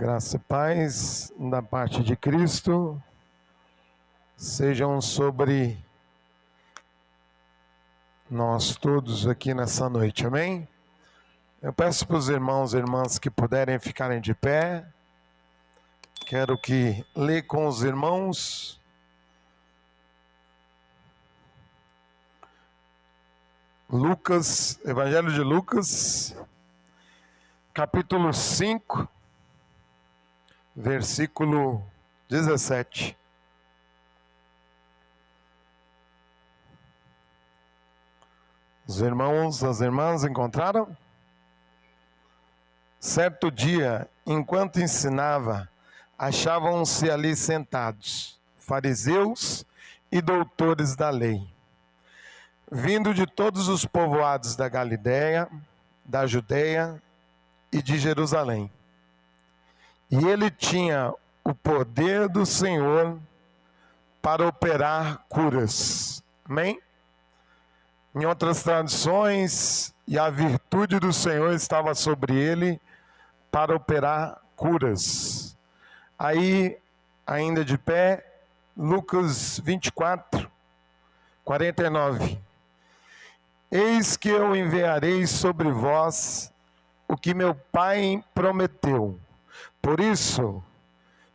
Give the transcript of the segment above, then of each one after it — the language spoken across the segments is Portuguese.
Graça e paz da parte de Cristo sejam sobre nós todos aqui nessa noite, amém? Eu peço para os irmãos e irmãs que puderem ficarem de pé. Quero que lê com os irmãos Lucas, Evangelho de Lucas, capítulo 5, versículo 17. Os irmãos, as irmãs encontraram? Certo dia, enquanto ensinava, achavam-se ali sentados fariseus e doutores da lei, vindo de todos os povoados da Galiléia, da Judeia e de Jerusalém. E ele tinha o poder do Senhor para operar curas. Amém? Em outras traduções, e a virtude do Senhor estava sobre ele para operar curas. Aí, ainda de pé, Lucas 24, 49. Eis que eu enviarei sobre vós o que meu Pai prometeu. Por isso,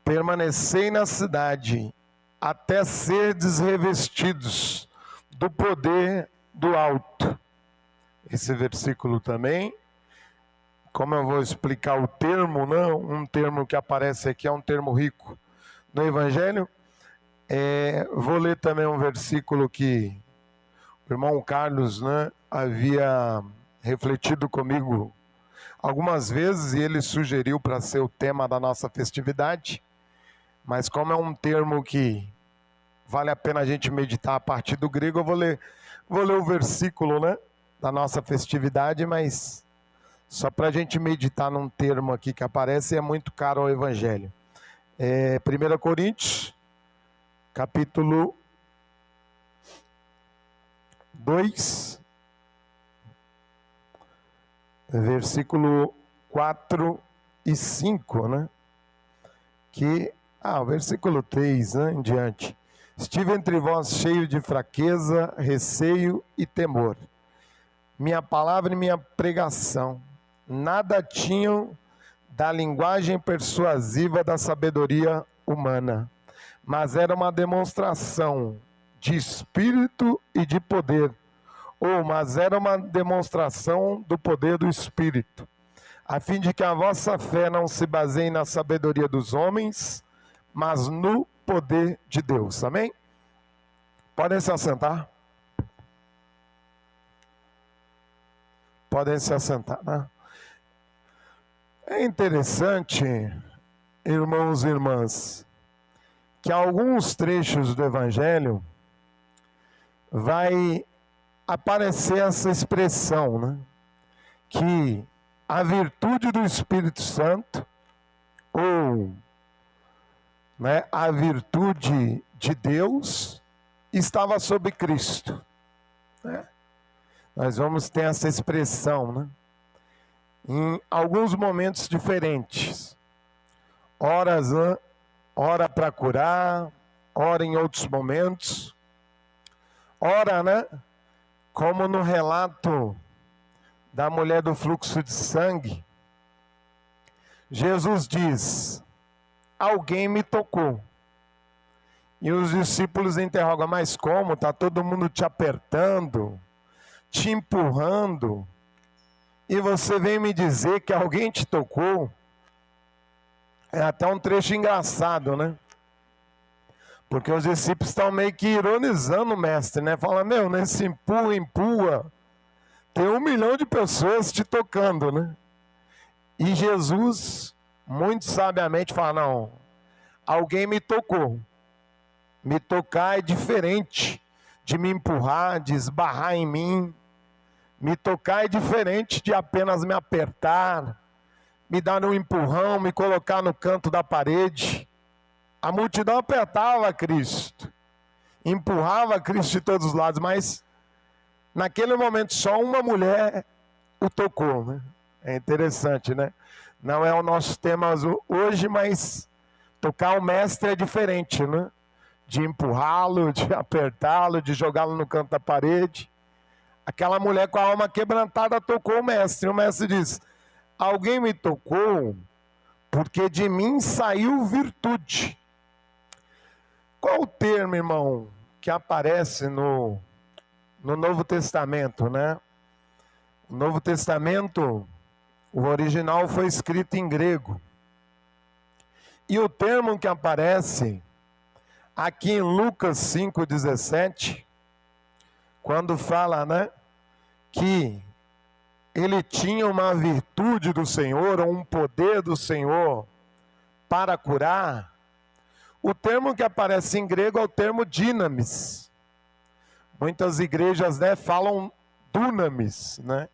permanecei na cidade até serdes revestidos do poder do alto. Esse versículo também, como eu vou explicar o termo, não, um termo que aparece aqui é um termo rico no Evangelho. Vou ler também um versículo que o irmão Carlos, havia refletido comigo algumas vezes e ele sugeriu para ser o tema da nossa festividade, mas como é um termo que vale a pena a gente meditar a partir do grego, eu vou ler o versículo, da nossa festividade, mas só para a gente meditar num termo aqui que aparece, é muito caro ao Evangelho. 1 Coríntios, capítulo 2, versículo 4 e 5, o versículo 3, em diante. Estive entre vós cheio de fraqueza, receio e temor. Minha palavra e minha pregação nada tinham da linguagem persuasiva da sabedoria humana, mas era uma demonstração de espírito e de poder, mas era uma demonstração do poder do Espírito, a fim de que a vossa fé não se baseie na sabedoria dos homens, mas no poder de Deus. Amém? Podem se assentar. Podem se assentar, É interessante, irmãos e irmãs, que alguns trechos do Evangelho vai aparecer essa expressão, que a virtude do Espírito Santo, ou a virtude de Deus, estava sobre Cristo. Nós vamos ter essa expressão, em alguns momentos diferentes. Ora para curar, ora em outros momentos. Ora, como no relato da mulher do fluxo de sangue, Jesus diz: alguém me tocou. E os discípulos interrogam: mas como? Está todo mundo te apertando, te empurrando, e você vem me dizer que alguém te tocou? É até um trecho engraçado, porque os discípulos estão meio que ironizando o mestre, Fala: nesse empurra, tem 1 milhão de pessoas te tocando, E Jesus, muito sabiamente, fala: não, alguém me tocou. Me tocar é diferente de me empurrar, de esbarrar em mim. Me tocar é diferente de apenas me apertar, me dar um empurrão, me colocar no canto da parede. A multidão apertava Cristo, empurrava Cristo de todos os lados, mas naquele momento só uma mulher o tocou, É interessante, Não é o nosso tema hoje, mas tocar o mestre é diferente, né? De empurrá-lo, de apertá-lo, de jogá-lo no canto da parede. Aquela mulher com a alma quebrantada tocou o mestre. O mestre diz: alguém me tocou porque de mim saiu virtude. Qual o termo, irmão, que aparece no Novo Testamento, né? O Novo Testamento, o original foi escrito em grego. E o termo que aparece aqui em Lucas 5,17, quando fala, né, que ele tinha uma virtude do Senhor, ou um poder do Senhor para curar, o termo que aparece em grego é o termo dynamis. Muitas igrejas, né, falam dunamis, né,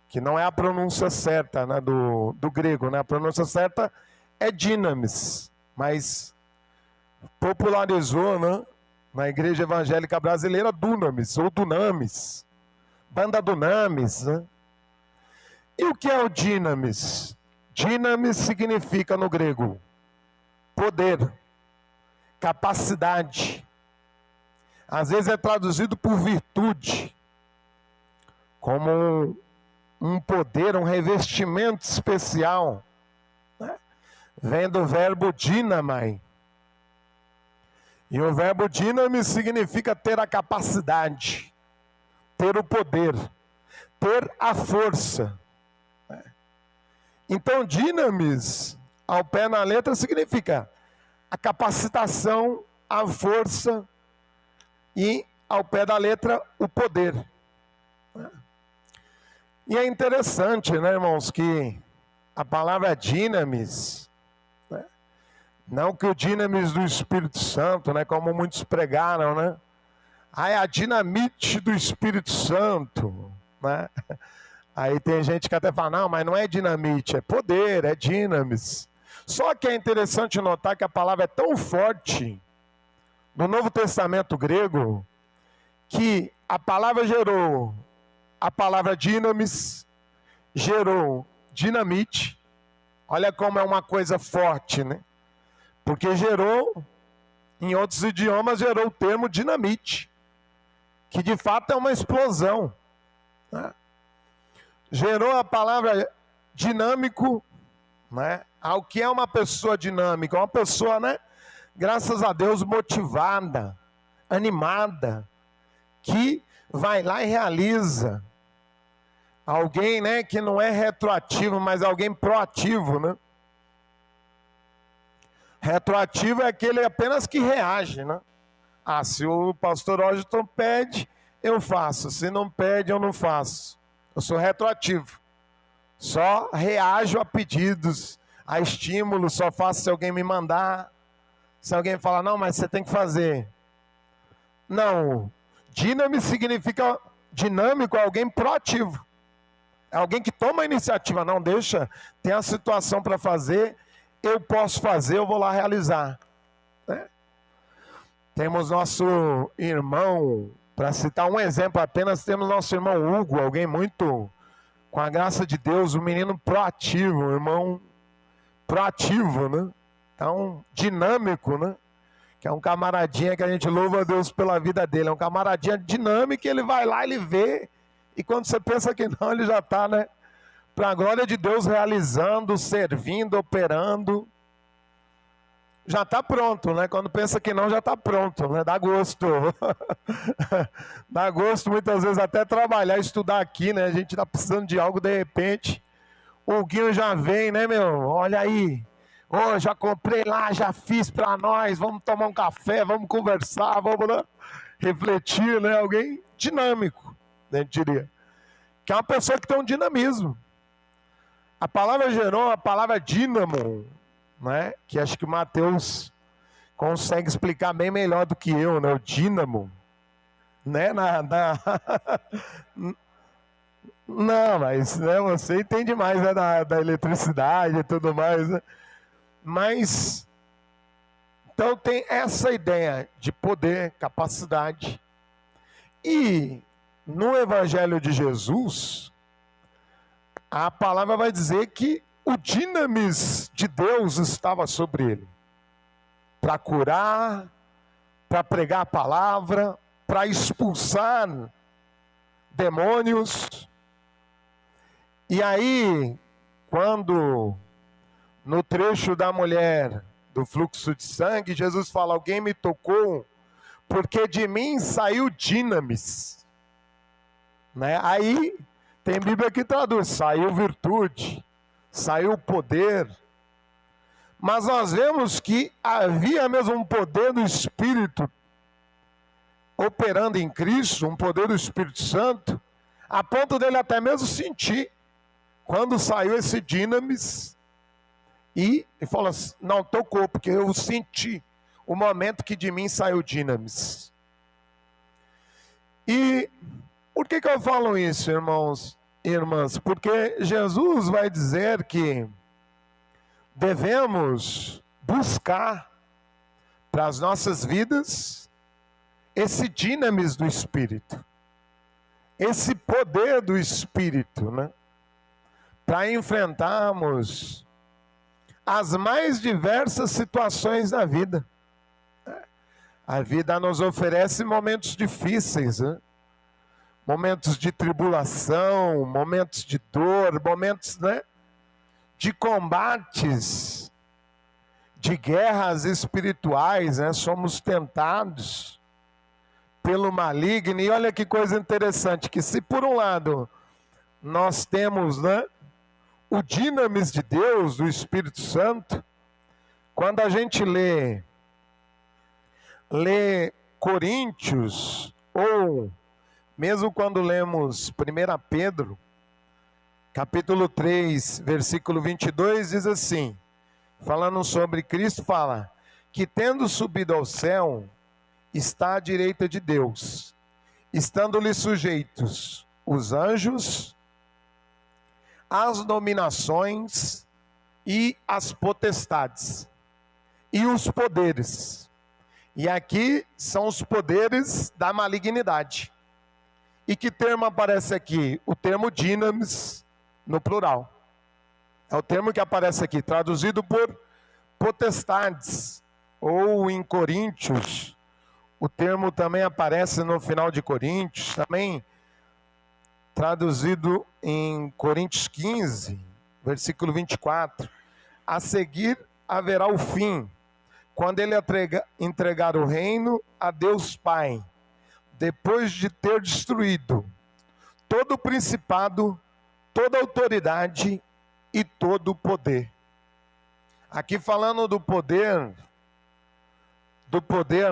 que não é a pronúncia certa, né, do grego, né, a pronúncia certa é dynamis, mas popularizou, né, na igreja evangélica brasileira dunamis ou dunamis, banda dunamis, né? E o que é o dynamis? Dynamis significa no grego poder, capacidade. Às vezes é traduzido por virtude, como um poder, um revestimento especial, né? Vem do verbo dynamai. E o verbo dynamis significa ter a capacidade, ter o poder, ter a força. Então, dynamis, ao pé na letra, significa a capacitação, a força e, ao pé da letra, o poder. E é interessante, né, irmãos, que a palavra dynamis, né, não que o dynamis do Espírito Santo, né, como muitos pregaram, né? Ah, é a dinamite do Espírito Santo, né? Aí tem gente que até fala, não, mas não é dinamite, é poder, é dynamis. Só que é interessante notar que a palavra é tão forte no Novo Testamento grego, que a palavra gerou a palavra dynamis, gerou dinamite. Olha como é uma coisa forte, né? Porque gerou, em outros idiomas, gerou o termo dinamite, que de fato é uma explosão, né? Gerou a palavra dinâmico, né? Ao que é uma pessoa dinâmica, uma pessoa, né, graças a Deus, motivada, animada, que vai lá e realiza. Alguém, né, que não é retroativo, mas alguém proativo, né? Retroativo é aquele apenas que reage, né? Ah, se o pastor Washington pede, eu faço. Se não pede, eu não faço. Eu sou retroativo. Só reajo a pedidos, a estímulos, só faço se alguém me mandar. Se alguém falar, não, mas você tem que fazer. Não. Dínamo significa dinâmico, alguém proativo. É alguém que toma a iniciativa. Não, deixa, tem a situação para fazer, eu posso fazer, eu vou lá realizar. Né? Temos nosso irmão, para citar um exemplo apenas, temos nosso irmão Hugo, alguém muito, com a graça de Deus, um menino proativo, um irmão proativo, né? Então, dinâmico, né? Que é um camaradinha que a gente louva a Deus pela vida dele, é um camaradinha dinâmico, ele vai lá, ele vê, e quando você pensa que não, ele já está, né? Para a glória de Deus, realizando, servindo, operando. Já está pronto, né? Quando pensa que não, já está pronto, né? Dá gosto. Dá gosto muitas vezes até trabalhar, estudar aqui, né? A gente está precisando de algo, de repente, o Guinho já vem, né, meu? Olha aí. Oh, já comprei lá, já fiz para nós, vamos tomar um café, vamos conversar, vamos, né, refletir, né? Alguém dinâmico, a gente diria. Que é uma pessoa que tem um dinamismo. A palavra gerou a palavra dínamo, né? Que acho que o Mateus consegue explicar bem melhor do que eu, né? O dínamo, né? Não, mas, né, você entende mais, né, da eletricidade e tudo mais, né? Mas, então tem essa ideia de poder, capacidade. E no Evangelho de Jesus, a palavra vai dizer que o dinamis de Deus estava sobre ele, para curar, para pregar a palavra, para expulsar demônios. E aí, quando no trecho da mulher do fluxo de sangue, Jesus fala: alguém me tocou, porque de mim saiu dinamis. Né? Aí tem Bíblia que traduz: saiu virtude, saiu poder. Mas nós vemos que havia mesmo um poder do Espírito operando em Cristo, um poder do Espírito Santo, a ponto dele até mesmo sentir quando saiu esse dinamis. E ele falou assim: não, tocou, porque eu senti o momento que de mim saiu dinamis. E por que eu falo isso, irmãos e irmãs? Porque Jesus vai dizer que devemos buscar para as nossas vidas esse dinamis do Espírito, esse poder do Espírito, né? Para enfrentarmos as mais diversas situações da vida. A vida nos oferece momentos difíceis, né? Momentos de tribulação, momentos de dor, momentos, né, de combates, de guerras espirituais, né? Somos tentados pelo maligno. E olha que coisa interessante, que se por um lado nós temos, né, o dinamis de Deus, do Espírito Santo, quando a gente lê Coríntios, ou mesmo quando lemos 1 Pedro, capítulo 3, versículo 22, diz assim, falando sobre Cristo, fala que tendo subido ao céu, está à direita de Deus, estando-lhe sujeitos os anjos, as dominações e as potestades, e os poderes. E aqui são os poderes da malignidade. E que termo aparece aqui? O termo dinamis, no plural. É o termo que aparece aqui, traduzido por potestades. Ou em Coríntios, o termo também aparece no final de Coríntios, também traduzido em Coríntios 15, versículo 24. A seguir haverá o fim, quando ele entregar o reino a Deus Pai, depois de ter destruído todo o principado, toda autoridade e todo o poder. Aqui falando do poder,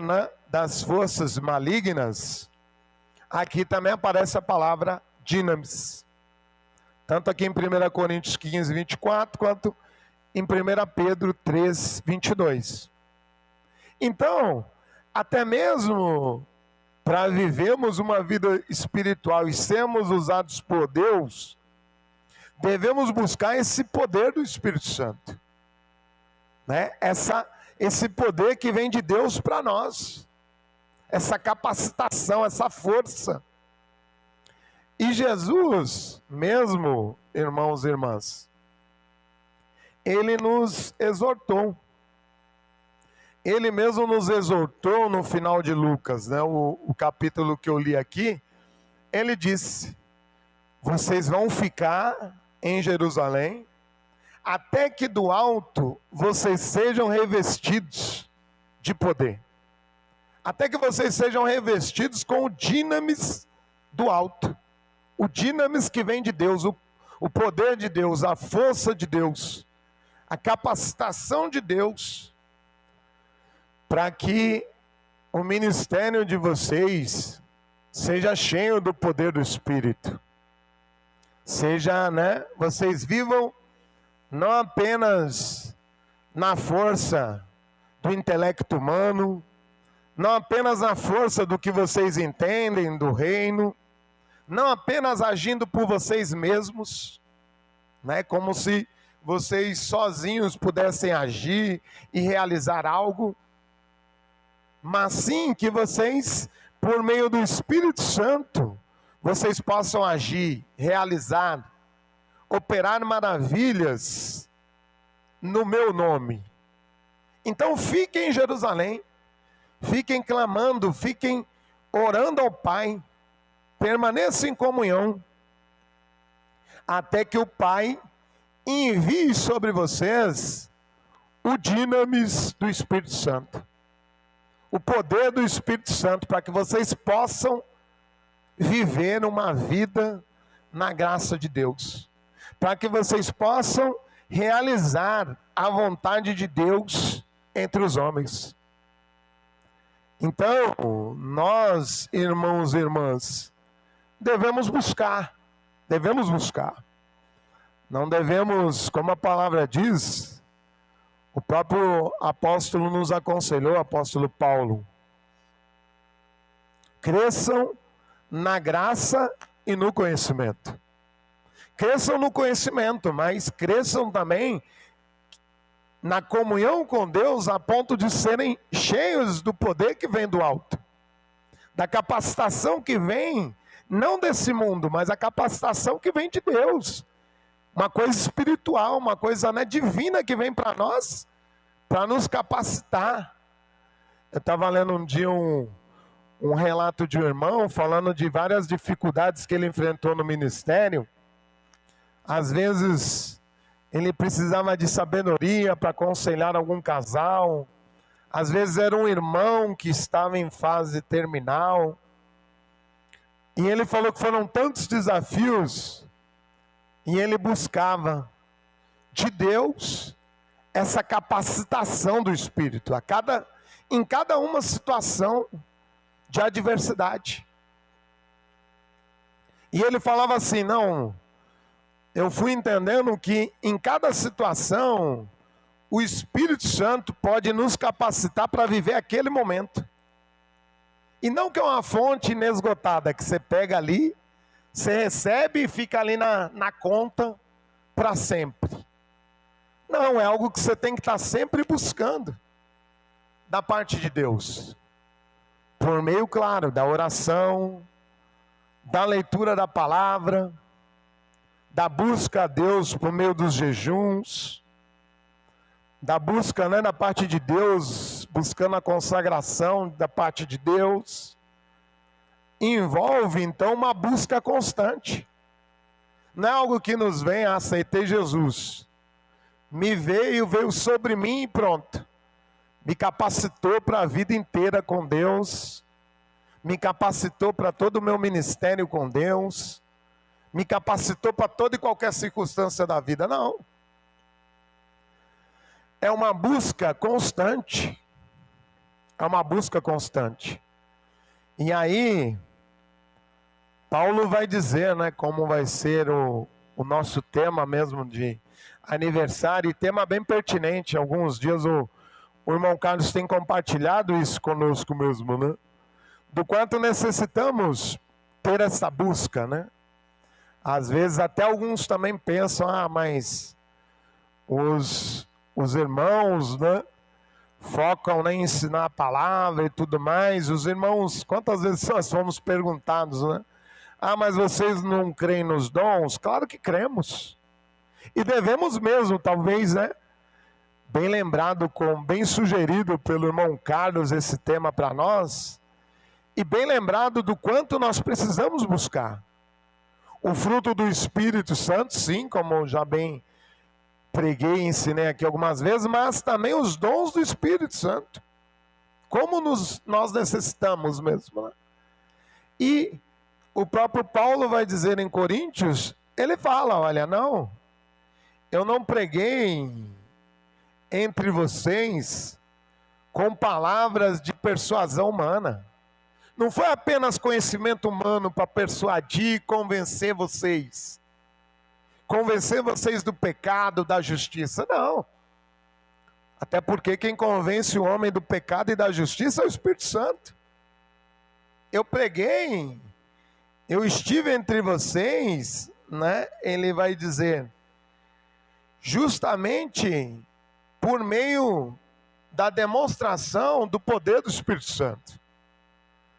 né, das forças malignas, aqui também aparece a palavra dinamis. Tanto aqui em 1 Coríntios 15, 24, quanto em 1 Pedro 3, 22. Então, até mesmo para vivermos uma vida espiritual e sermos usados por Deus, devemos buscar esse poder do Espírito Santo, né? Esse poder que vem de Deus para nós, essa capacitação, essa força. E Jesus, mesmo, irmãos e irmãs, ele nos exortou. Ele mesmo nos exortou no final de Lucas, né? O capítulo que eu li aqui, ele disse: vocês vão ficar em Jerusalém, até que do alto vocês sejam revestidos de poder. Até que vocês sejam revestidos com o dinamis do alto. O dinamis que vem de Deus, o poder de Deus, a força de Deus, a capacitação de Deus, para que o ministério de vocês seja cheio do poder do Espírito. Seja, né, vocês vivam não apenas na força do intelecto humano, não apenas na força do que vocês entendem do reino, não apenas agindo por vocês mesmos, né, como se vocês sozinhos pudessem agir e realizar algo, mas sim que vocês, por meio do Espírito Santo, vocês possam agir, realizar operar maravilhas no meu nome. Então fiquem em Jerusalém, fiquem clamando, fiquem orando ao Pai, permaneçam em comunhão, até que o Pai envie sobre vocês o dinamis do Espírito Santo, o poder do Espírito Santo, para que vocês possam viver uma vida na graça de Deus, para que vocês possam realizar a vontade de Deus entre os homens. Então, nós, irmãos e irmãs, devemos buscar. Não devemos, como a palavra diz, o próprio apóstolo nos aconselhou, o apóstolo Paulo: cresçam na graça e no conhecimento. Cresçam no conhecimento, mas cresçam também na comunhão com Deus, a ponto de serem cheios do poder que vem do alto, da capacitação que vem, não desse mundo, mas a capacitação que vem de Deus, uma coisa espiritual, uma coisa divina que vem para nós, para nos capacitar. Eu estava lendo um dia um relato de um irmão, falando de várias dificuldades que ele enfrentou no ministério. Às vezes ele precisava de sabedoria para aconselhar algum casal. Às vezes era um irmão que estava em fase terminal. E ele falou que foram tantos desafios, e ele buscava de Deus essa capacitação do Espírito, em cada uma situação de adversidade. E ele falava assim: não, eu fui entendendo que em cada situação o Espírito Santo pode nos capacitar para viver aquele momento. E não que é uma fonte inesgotada, que você pega ali, você recebe e fica ali na conta para sempre. Não, é algo que você tem que estar sempre buscando da parte de Deus. Por meio, claro, da oração, da leitura da palavra, da busca a Deus por meio dos jejuns, da busca da parte de Deus, buscando a consagração da parte de Deus. Envolve então uma busca constante. Não é algo que nos vem: aceitei Jesus, veio sobre mim e pronto. Me capacitou para a vida inteira com Deus, me capacitou para todo o meu ministério com Deus, me capacitou para toda e qualquer circunstância da vida. Não. É uma busca constante. É uma busca constante. E aí, Paulo vai dizer, como vai ser o nosso tema mesmo de aniversário, e tema bem pertinente. Alguns dias o irmão Carlos tem compartilhado isso conosco mesmo, do quanto necessitamos ter essa busca, Às vezes até alguns também pensam: mas os irmãos, focam em ensinar a palavra e tudo mais. Os irmãos, quantas vezes nós fomos perguntados, mas vocês não creem nos dons? Claro que cremos. E devemos mesmo, talvez, bem lembrado, bem sugerido pelo irmão Carlos esse tema para nós, e bem lembrado do quanto nós precisamos buscar. O fruto do Espírito Santo, sim, como já bem preguei e ensinei aqui algumas vezes, mas também os dons do Espírito Santo. Como nós necessitamos mesmo. E o próprio Paulo vai dizer em Coríntios, ele fala: olha, não, eu não preguei entre vocês com palavras de persuasão humana. Não foi apenas conhecimento humano para persuadir e convencer vocês do pecado, da justiça. Não. Até porque quem convence o homem do pecado e da justiça é o Espírito Santo. Eu preguei, eu estive entre vocês, ele vai dizer, justamente por meio da demonstração do poder do Espírito Santo.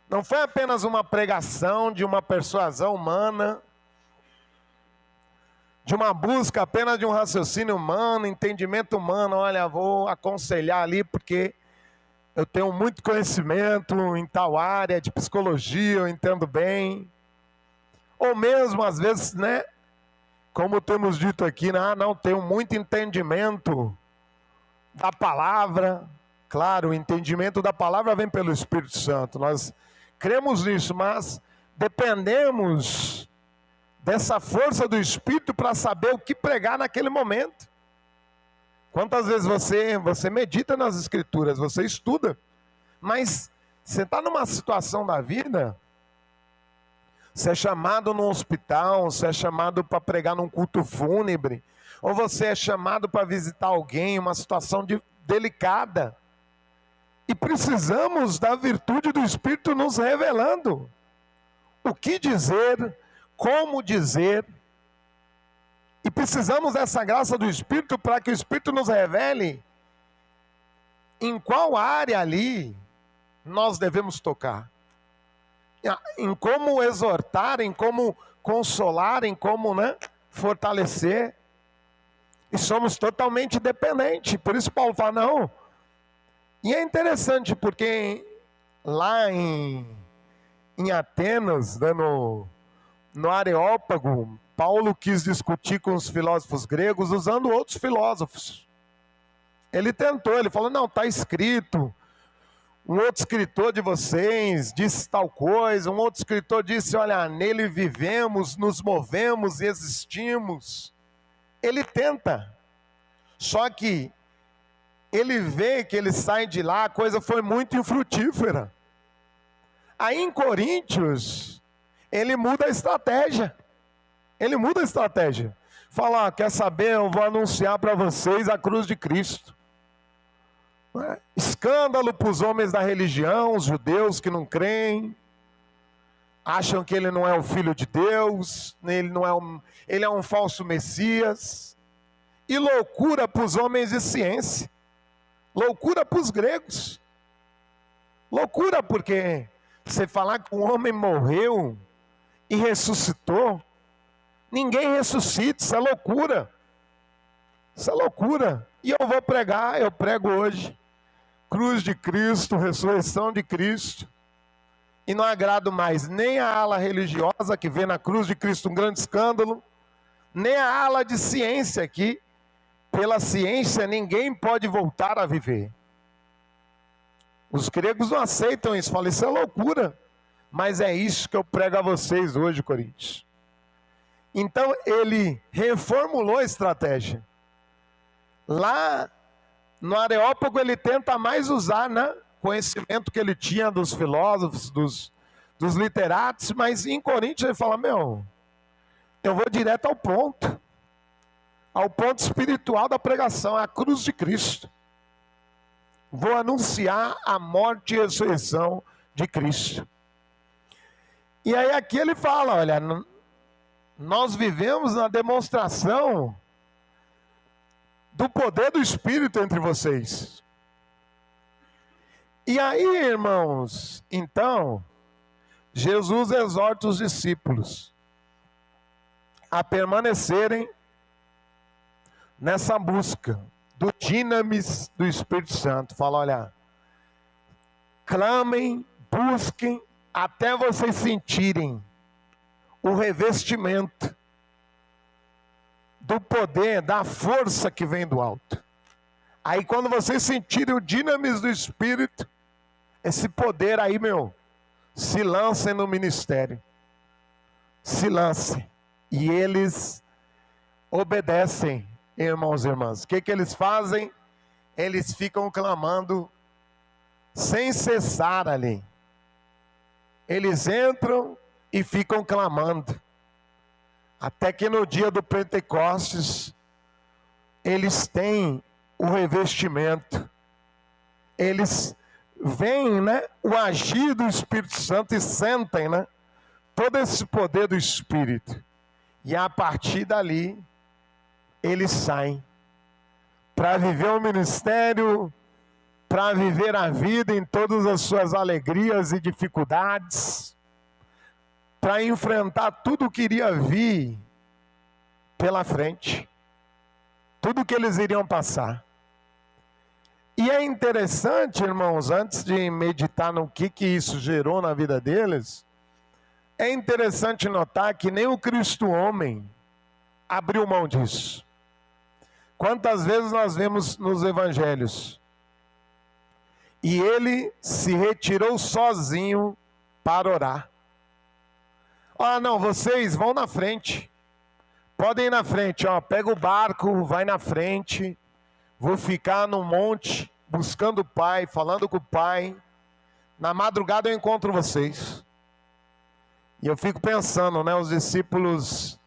Não foi apenas uma pregação de uma persuasão humana. de uma busca apenas de um raciocínio humano, entendimento humano. Olha, vou aconselhar ali porque eu tenho muito conhecimento em tal área de psicologia, eu entendo bem. Ou mesmo, às vezes, né, como temos dito aqui, não tenho muito entendimento da palavra. Claro, o entendimento da palavra vem pelo Espírito Santo. Nós cremos nisso, mas dependemos dessa força do Espírito para saber o que pregar naquele momento. Quantas vezes você medita nas Escrituras, você estuda, mas você está numa situação da vida, você é chamado num hospital, você é chamado para pregar num culto fúnebre, ou você é chamado para visitar alguém, uma situação delicada, e precisamos da virtude do Espírito nos revelando o que dizer, como dizer, e precisamos dessa graça do Espírito para que o Espírito nos revele em qual área ali nós devemos tocar, em como exortar, em como consolar, em como, fortalecer. E somos totalmente dependentes. Por isso Paulo fala, não. E é interessante porque lá em Atenas, no Areópago, Paulo quis discutir com os filósofos gregos usando outros filósofos. Ele tentou, ele falou, não, está escrito. Um outro escritor de vocês disse tal coisa, um outro escritor disse, olha, nele vivemos, nos movemos e existimos. Ele tenta, só que ele vê que ele sai de lá, a coisa foi muito infrutífera. Aí em Coríntios, ele muda a estratégia. Fala, quer saber, eu vou anunciar para vocês a cruz de Cristo. Escândalo para os homens da religião, os judeus que não creem, acham que ele não é o Filho de Deus, ele é um falso Messias. E loucura para os homens de ciência, loucura para os gregos. Loucura porque você falar que um homem morreu e ressuscitou, ninguém ressuscita, isso é loucura. Isso é loucura. E eu vou pregar, eu prego hoje. Cruz de Cristo, ressurreição de Cristo. E não agrado mais nem a ala religiosa, que vê na cruz de Cristo um grande escândalo, nem a ala de ciência, que pela ciência ninguém pode voltar a viver. Os gregos não aceitam isso, falam, isso é loucura. Mas é isso que eu prego a vocês hoje, Coríntios. Então ele reformulou a estratégia. Lá no Areópago ele tenta mais usar, conhecimento que ele tinha dos filósofos, dos literatos, mas em Coríntios ele fala, eu vou direto ao ponto espiritual da pregação, a cruz de Cristo. Vou anunciar a morte e a ressurreição de Cristo. E aí aqui ele fala, olha, nós vivemos na demonstração do poder do Espírito entre vocês. E aí, irmãos, então, Jesus exorta os discípulos a permanecerem nessa busca do dinamis do Espírito Santo. Fala, olha, clamem, busquem, até vocês sentirem o revestimento do poder, da força que vem do alto. Aí quando vocês sentirem o dinamis do Espírito, esse poder aí, se lancem no ministério. Se lancem. E eles obedecem, irmãos e irmãs. O que eles fazem? Eles ficam clamando sem cessar ali. Eles entram e ficam clamando. Até que no dia do Pentecostes, eles têm o revestimento. Eles veem, o agir do Espírito Santo e sentem, todo esse poder do Espírito. E a partir dali, eles saem para viver o ministério, para viver a vida em todas as suas alegrias e dificuldades, para enfrentar tudo que iria vir pela frente. Tudo que eles iriam passar. E é interessante, irmãos, antes de meditar no que isso gerou na vida deles, é interessante notar que nem o Cristo homem abriu mão disso. Quantas vezes nós vemos nos evangelhos? E ele se retirou sozinho para orar. Ah, não, vocês vão na frente. Podem ir na frente, ó, pega o barco, vai na frente. Vou ficar no monte, buscando o Pai, falando com o Pai. Na madrugada eu encontro vocês. E eu fico pensando, né, os discípulos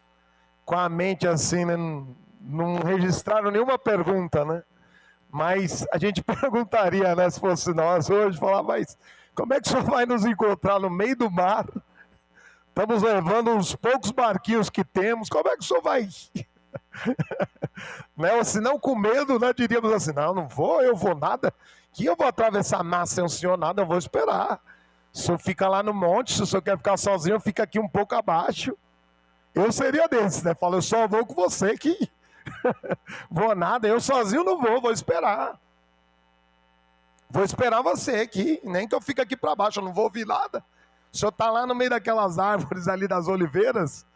com a mente assim, né, não registraram nenhuma pergunta, né? Mas a gente perguntaria, né, se fosse nós hoje, falar, mas como é que o senhor vai nos encontrar no meio do mar? Estamos levando uns poucos barquinhos que temos, como é que o senhor vai? Né? Ou se não com medo, né, diríamos assim, não vou, eu vou nada, que eu vou atravessar mar sem o senhor nada, eu vou esperar. O senhor fica lá no monte, se o senhor quer ficar sozinho, eu fico aqui um pouco abaixo. Eu seria desse, né? Falo, eu só vou com você aqui. Vou nada, eu sozinho não vou esperar. Vou esperar você aqui, nem que eu fique aqui para baixo, eu não vou ouvir nada. O senhor está lá no meio daquelas árvores ali das oliveiras,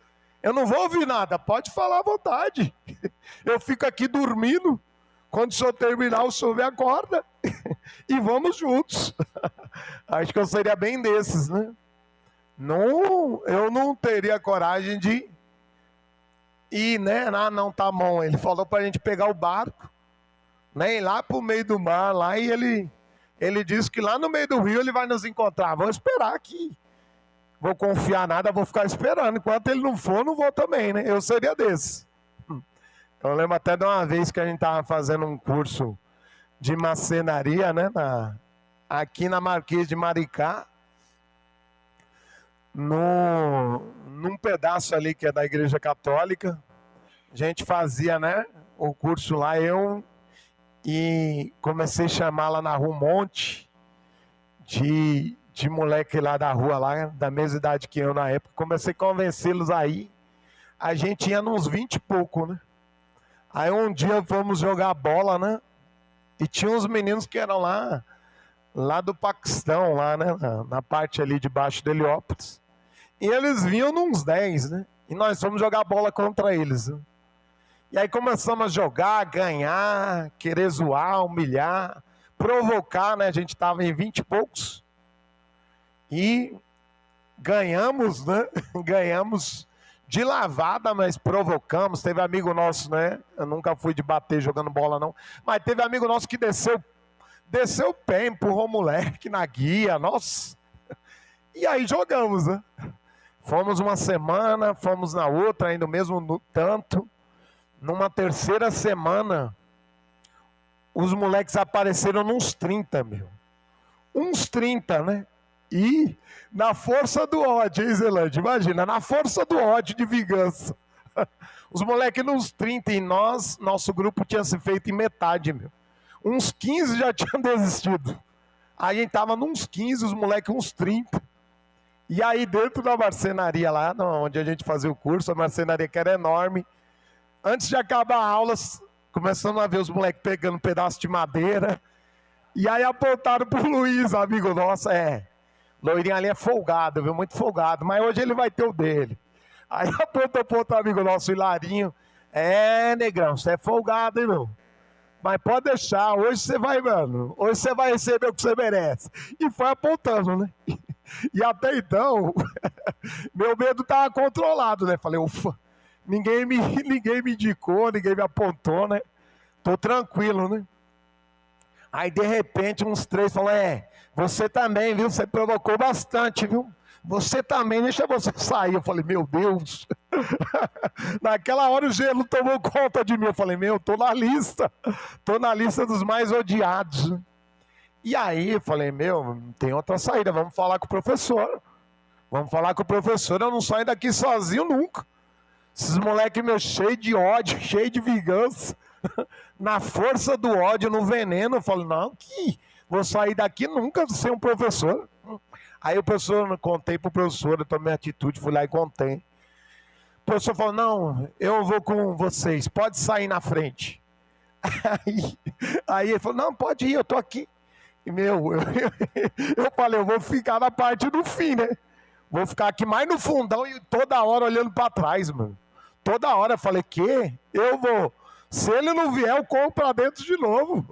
eu não vou ouvir nada, pode falar à vontade. Eu fico aqui dormindo, quando o senhor terminar, o senhor me acorda e vamos juntos. Acho que eu seria bem desses, né? Não, eu não teria coragem de ir, né? Ah, não, tá bom. Ele falou para a gente pegar o barco, né? Ir lá para o meio do mar, lá, e ele disse que lá no meio do rio ele vai nos encontrar. Vou esperar aqui. Vou confiar nada, vou ficar esperando. Enquanto ele não for, não vou também, né? Eu seria desse. Eu lembro até de uma vez que a gente estava fazendo um curso de marcenaria, né? Aqui na Marquês de Maricá. Num pedaço ali que é da Igreja Católica, a gente fazia, né, o curso lá, e comecei a chamar lá na rua um monte de moleque lá da rua, lá, da mesma idade que eu na época, comecei a convencê-los aí, a gente ia nos 20 e pouco, né, aí um dia fomos jogar bola, né, e tinha uns meninos que eram lá do Paquistão, lá, né, na parte ali debaixo de Heliópolis. E eles vinham nos 10, né? E nós fomos jogar bola contra eles. Né? E aí começamos a jogar, ganhar, querer zoar, humilhar, provocar, né? A gente estava em 20 e poucos. E ganhamos, né? Ganhamos de lavada, mas provocamos. Teve amigo nosso, né? Eu nunca fui de bater jogando bola, não. Mas teve amigo nosso que desceu o pé, empurrou o moleque na guia, nossa. E aí jogamos, né? Fomos uma semana, fomos na outra, ainda mesmo no tanto. Numa terceira semana, os moleques apareceram nos 30, meu. Uns 30, né? E na força do ódio, hein, Zelândia? Imagina, na força do ódio de vingança. Os moleques nos 30 e nosso grupo tinha se feito em metade, meu. Uns 15 já tinham desistido. Aí a gente tava nos 15, os moleques uns 30. E aí dentro da marcenaria lá, onde a gente fazia o curso, a marcenaria que era enorme, antes de acabar a aula, começamos a ver os moleques pegando um pedaço de madeira, e aí apontaram pro Luiz, amigo nosso, loirinho ali é folgado, viu, muito folgado, mas hoje ele vai ter o dele. Aí apontou pro outro amigo nosso, o Hilarinho, negrão, você é folgado, hein, meu? Mas pode deixar, hoje você vai, mano, hoje você vai receber o que você merece. E foi apontando, né? E até então, meu medo estava controlado, né? Falei, ufa, ninguém me indicou, ninguém me apontou, né? Tô tranquilo, né? Aí, de repente, uns 3 falaram, você também, viu? Você provocou bastante, viu? Você também, deixa você sair. Eu falei, meu Deus. Naquela hora o gelo tomou conta de mim. Eu falei, tô na lista dos mais odiados. E aí eu falei, tem outra saída, vamos falar com o professor. Eu não saio daqui sozinho nunca. Esses moleques meus cheios de ódio, cheios de vingança. Na força do ódio, no veneno, eu falei, não, vou sair daqui nunca sem um professor. Aí o professor, contei pro professor, eu tomei atitude, fui lá e contei. O professor falou, não, eu vou com vocês, pode sair na frente. Aí ele falou, não, pode ir, eu estou aqui. E eu falei, eu vou ficar na parte do fim, né? Vou ficar aqui mais no fundão e toda hora olhando para trás, mano. Toda hora eu falei, eu vou. Se ele não vier, eu corro para dentro de novo.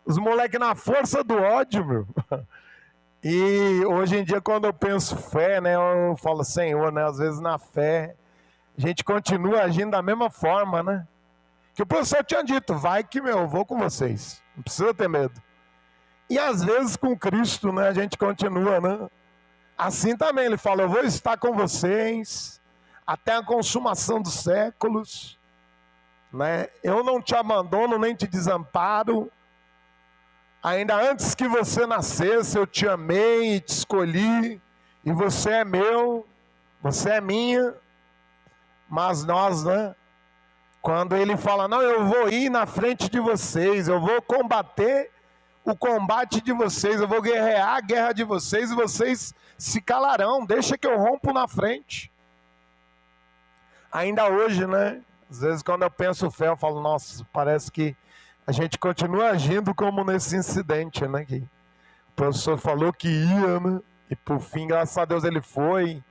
Os moleques na força do ódio, meu. E hoje em dia, quando eu penso fé, né, eu falo, Senhor, né, às vezes na fé, a gente continua agindo da mesma forma, né? Que o professor tinha dito, vai que, eu vou com vocês. Não precisa ter medo. E às vezes com Cristo, né, a gente continua, né? Assim também, ele fala, eu vou estar com vocês até a consumação dos séculos, né? Eu não te abandono nem te desamparo. Ainda antes que você nascesse, eu te amei e te escolhi, e você é meu, você é minha. Mas nós, né? Quando ele fala, não, eu vou ir na frente de vocês, eu vou combater o combate de vocês, eu vou guerrear a guerra de vocês, e vocês se calarão, deixa que eu rompo na frente. Ainda hoje, né? Às vezes quando eu penso fé, eu falo, nossa, parece que a gente continua agindo como nesse incidente, né? Que o professor falou que ia, né? E por fim, graças a Deus, ele foi.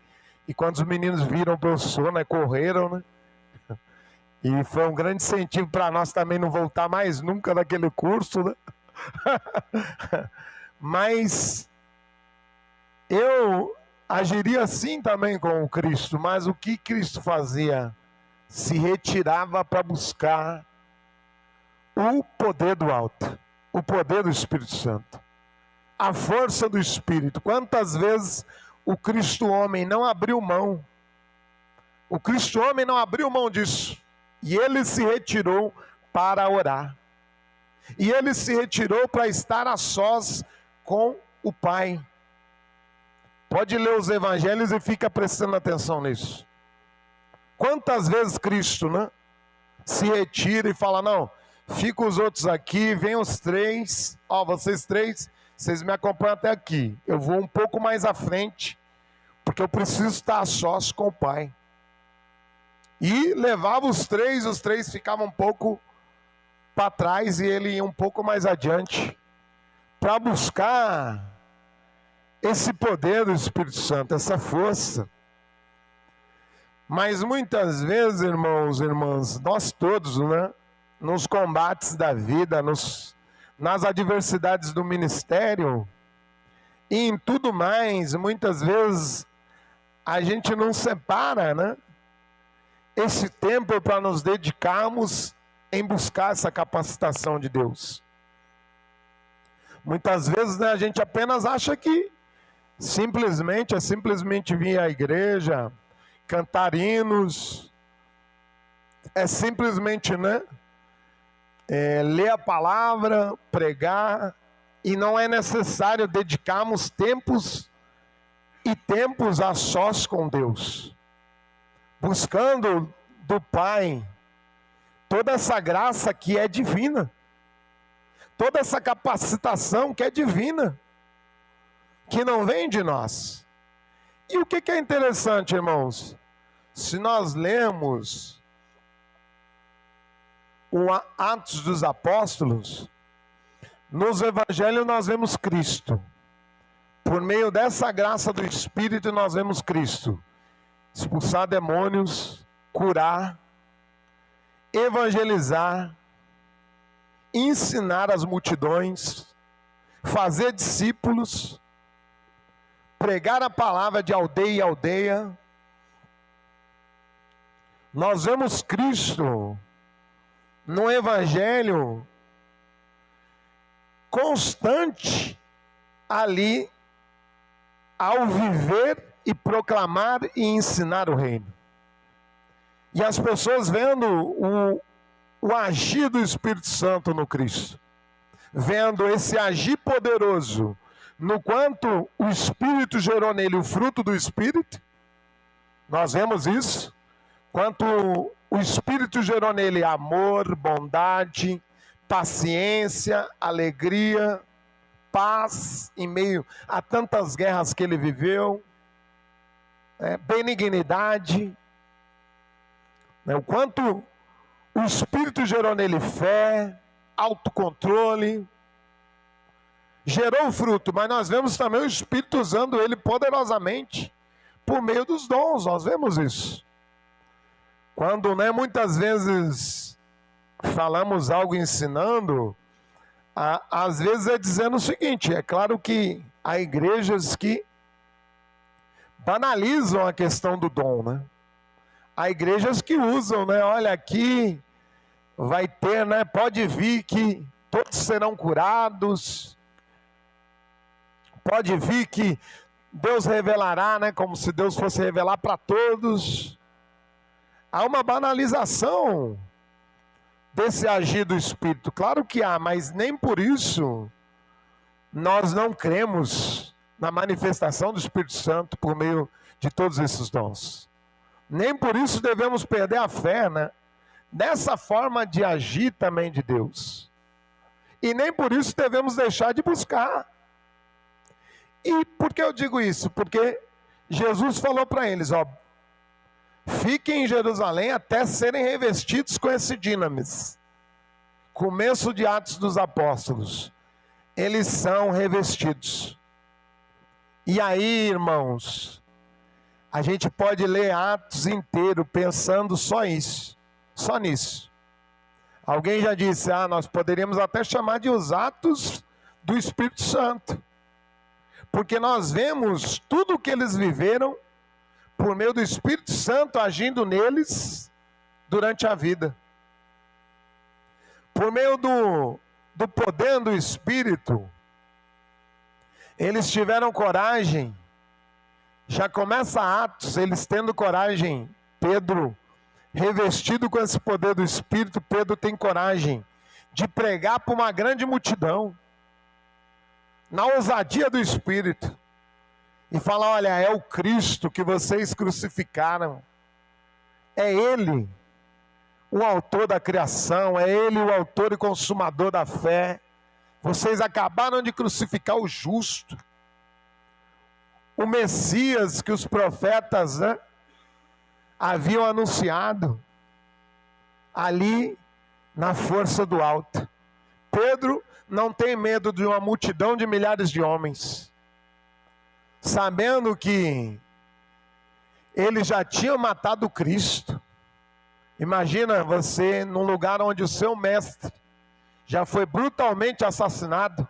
E quando os meninos viram o professor, né? Correram, né? E foi um grande incentivo para nós também não voltar mais nunca naquele curso, né? Mas eu agiria assim também com o Cristo. Mas o que Cristo fazia? Se retirava para buscar o poder do alto, o poder do Espírito Santo, a força do Espírito. Quantas vezes o Cristo homem não abriu mão? O Cristo homem não abriu mão disso. E ele se retirou para orar. E ele se retirou para estar a sós com o Pai. Pode ler os evangelhos e fica prestando atenção nisso. Quantas vezes Cristo, né, se retira e fala, não, fica os outros aqui, vem os três, vocês três, vocês me acompanham até aqui. Eu vou um pouco mais à frente, porque eu preciso estar a sós com o Pai. E levava os três ficavam um pouco para trás e ele ia um pouco mais adiante para buscar esse poder do Espírito Santo, essa força. Mas muitas vezes, irmãos e irmãs, nós todos, né, nos combates da vida, nas adversidades do ministério e em tudo mais, muitas vezes a gente não separa, né, esse tempo para nos dedicarmos em buscar essa capacitação de Deus. Muitas vezes, né, a gente apenas acha que simplesmente vir à igreja, cantar hinos, simplesmente, né, ler a palavra, pregar, e não é necessário dedicarmos tempos e tempos a sós com Deus, buscando do Pai toda essa graça que é divina, toda essa capacitação que é divina, que não vem de nós. E o que é interessante, irmãos? Se nós lemos o Atos dos Apóstolos, nos Evangelhos nós vemos Cristo. Por meio dessa graça do Espírito nós vemos Cristo expulsar demônios, curar, evangelizar, ensinar as multidões, fazer discípulos, pregar a palavra de aldeia em aldeia. Nós vemos Cristo no Evangelho constante ali ao viver e proclamar e ensinar o reino. E as pessoas vendo o agir do Espírito Santo no Cristo, vendo esse agir poderoso, no quanto o Espírito gerou nele o fruto do Espírito, nós vemos isso, quanto o Espírito gerou nele amor, bondade, paciência, alegria, paz em meio a tantas guerras que ele viveu, benignidade. O quanto o Espírito gerou nele fé, autocontrole, gerou fruto, mas nós vemos também o Espírito usando ele poderosamente por meio dos dons, nós vemos isso. Quando, muitas vezes falamos algo ensinando, às vezes é dizendo o seguinte, é claro que há igrejas que banalizam a questão do dom, Há igrejas que usam, olha aqui, vai ter, pode vir que todos serão curados, pode vir que Deus revelará, como se Deus fosse revelar para todos. Há uma banalização desse agir do Espírito, claro que há, mas nem por isso nós não cremos na manifestação do Espírito Santo por meio de todos esses dons. Nem por isso devemos perder a fé, nessa forma de agir também de Deus. E nem por isso devemos deixar de buscar. E por que eu digo isso? Porque Jesus falou para eles, fiquem em Jerusalém até serem revestidos com esse dinamis. Começo de Atos dos Apóstolos. Eles são revestidos. E aí, irmãos, a gente pode ler Atos inteiro pensando só isso, só nisso. Alguém já disse, nós poderíamos até chamar de os Atos do Espírito Santo. Porque nós vemos tudo o que eles viveram por meio do Espírito Santo agindo neles durante a vida. Por meio do poder do Espírito, eles tiveram coragem. Já começa Atos, eles tendo coragem. Pedro, revestido com esse poder do Espírito, Pedro tem coragem de pregar para uma grande multidão, na ousadia do Espírito, e falar, olha, é o Cristo que vocês crucificaram, é Ele o autor da criação, é Ele o autor e consumador da fé, vocês acabaram de crucificar o justo, o Messias que os profetas haviam anunciado, ali na força do alto. Pedro não tem medo de uma multidão de milhares de homens, sabendo que eles já tinham matado Cristo. Imagina você num lugar onde o seu mestre já foi brutalmente assassinado,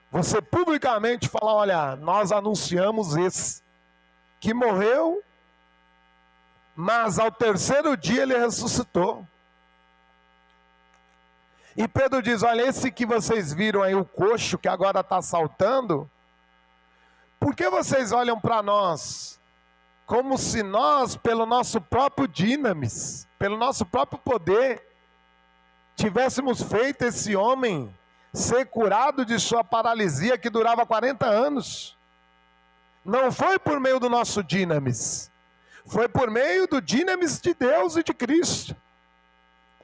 você publicamente falar, olha, nós anunciamos esse, que morreu, mas ao terceiro dia ele ressuscitou. E Pedro diz, olha, esse que vocês viram aí, o coxo que agora está saltando, por que vocês olham para nós como se nós, pelo nosso próprio dinamis, pelo nosso próprio poder, tivéssemos feito esse homem ser curado de sua paralisia que durava 40 anos? Não foi por meio do nosso dinamis, foi por meio do dinamis de Deus e de Cristo.